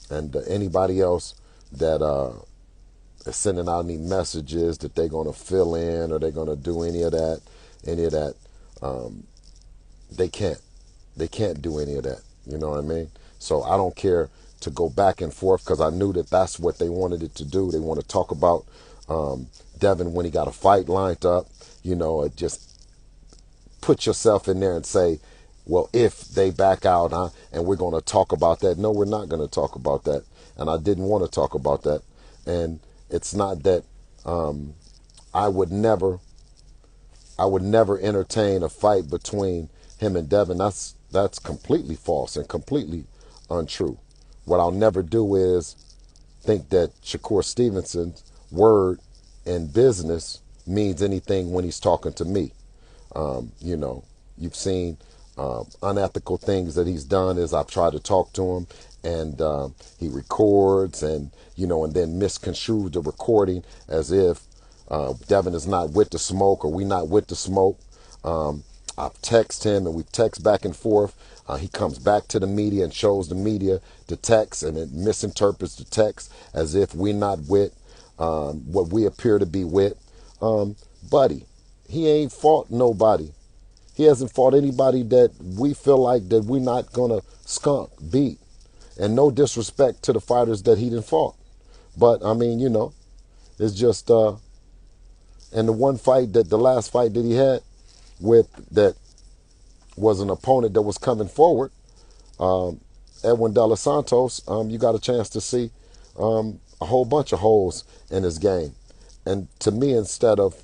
And anybody else that is sending out any messages that they're going to fill in or they're going to do any of that, um, they can't. They can't do any of that. You know what I mean? So I don't care to go back and forth because I knew that that's what they wanted it to do. They want to talk about Devin when he got a fight lined up. Just put yourself in there and say, well, if they back out, and we're going to talk about that. No, we're not going to talk about that. And I didn't want to talk about that. And it's not that I would never entertain a fight between him and Devin. That's completely false and completely untrue. What I'll never do is think that Shakur Stevenson's word in business means anything when he's talking to me. You've seen unethical things that he's done as I've tried to talk to him, and he records and then misconstrues the recording as if Devin is not with the smoke or we not with the smoke. I've texted him and we've texted back and forth. He comes back to the media and shows the media the text, and it misinterprets the text as if we're not with what we appear to be with. Buddy, he ain't fought nobody. He hasn't fought anybody that we feel like that we're not going to skunk, beat. And no disrespect to the fighters that he didn't fought. But, I mean, it's just, and the last fight that he had that was an opponent that was coming forward, Edwin De Los Santos, you got a chance to see a whole bunch of holes in his game. And to me, instead of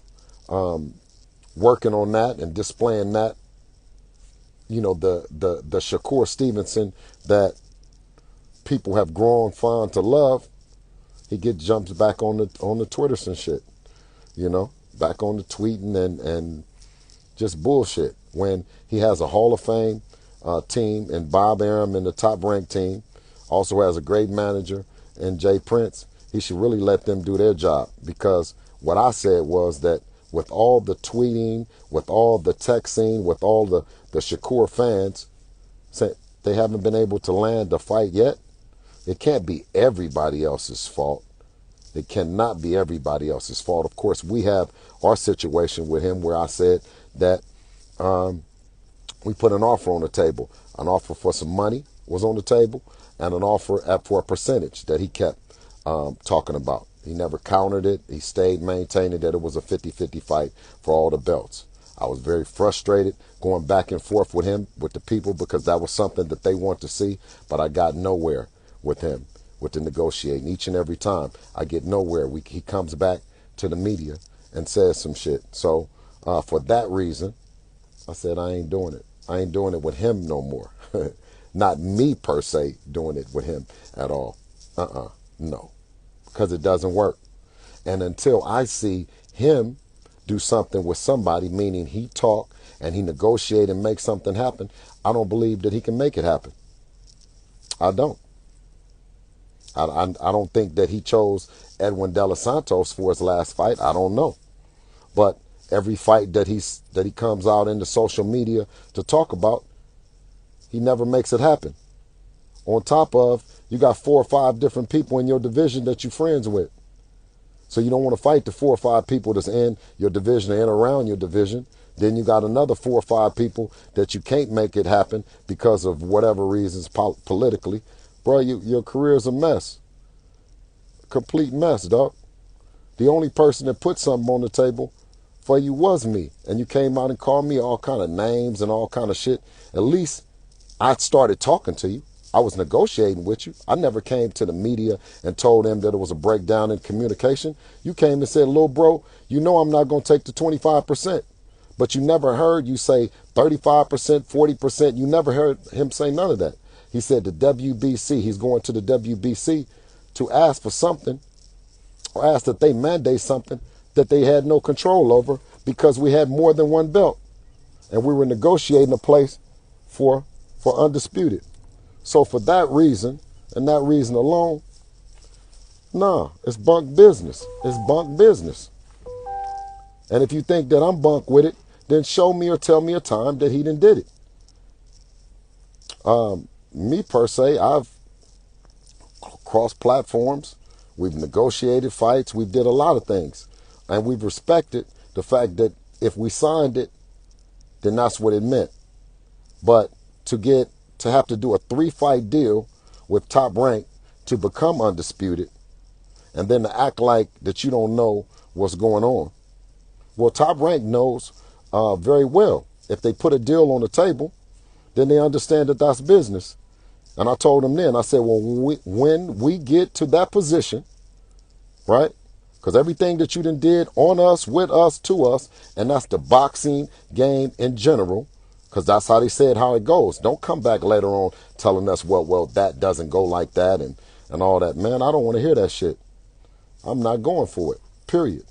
working on that and displaying that, the Shakur Stevenson that people have grown fond to love, he jumps back on the Twitters and shit, back on the tweeting and just bullshit when he has a Hall of Fame team and Bob Arum in the top ranked team, also has a great manager in Jay Prince. He should really let them do their job, because what I said was that with all the tweeting, with all the texting, with all the Shakur fans, they haven't been able to land a fight yet. It can't be everybody else's fault. It cannot be everybody else's fault. Of course, we have our situation with him where I said that we put an offer on the table. An offer for some money was on the table, and an offer for a percentage that he kept talking about. He never countered it. He stayed maintaining that it was a 50-50 fight for all the belts. I was very frustrated going back and forth with him, with the people, because that was something that they want to see, but I got nowhere with him, with the negotiating. Each and every time I get nowhere, he comes back to the media and says some shit. So for that reason, I said I ain't doing it. I ain't doing it with him no more. Not me per se doing it with him at all. No. Because it doesn't work. And until I see him do something with somebody, meaning he talk and he negotiate and make something happen, I don't believe that he can make it happen. I don't. I don't think that he chose Edwin De Los Santos for his last fight. I don't know. But every fight that he comes out into social media to talk about, he never makes it happen. On top of, you got 4 or 5 different people in your division that you're friends with. So you don't want to fight the 4 or 5 people that's in your division and around your division. Then you got another 4 or 5 people that you can't make it happen because of whatever reasons politically. Bro, your career's a mess. Complete mess, dog. The only person that put something on the table for you was me. And you came out and called me all kind of names and all kind of shit. At least I started talking to you. I was negotiating with you. I never came to the media and told them that it was a breakdown in communication. You came and said, little bro, you know I'm not going to take the 25%. But you never heard you say 35%, 40%. You never heard him say none of that. He said the WBC, he's going to the WBC to ask for something, or ask that they mandate something that they had no control over, because we had more than one belt. And we were negotiating a place for undisputed. So for that reason, and that reason alone, nah, it's bunk business. It's bunk business. And if you think that I'm bunk with it, then show me or tell me a time that he done did it. Me per se, I've crossed platforms. We've negotiated fights. We did a lot of things. And we've respected the fact that if we signed it, then that's what it meant. But to have to do a 3-fight deal with Top Rank to become undisputed, and then to act like that you don't know what's going on. Well, Top Rank knows very well. If they put a deal on the table, then they understand that that's business. And I told them then, I said, well, when we get to that position, right? Because everything that you done did on us, with us, to us, and that's the boxing game in general, because that's how they said how it goes. Don't come back later on telling us, well, that doesn't go like that and all that. Man, I don't want to hear that shit. I'm not going for it, period.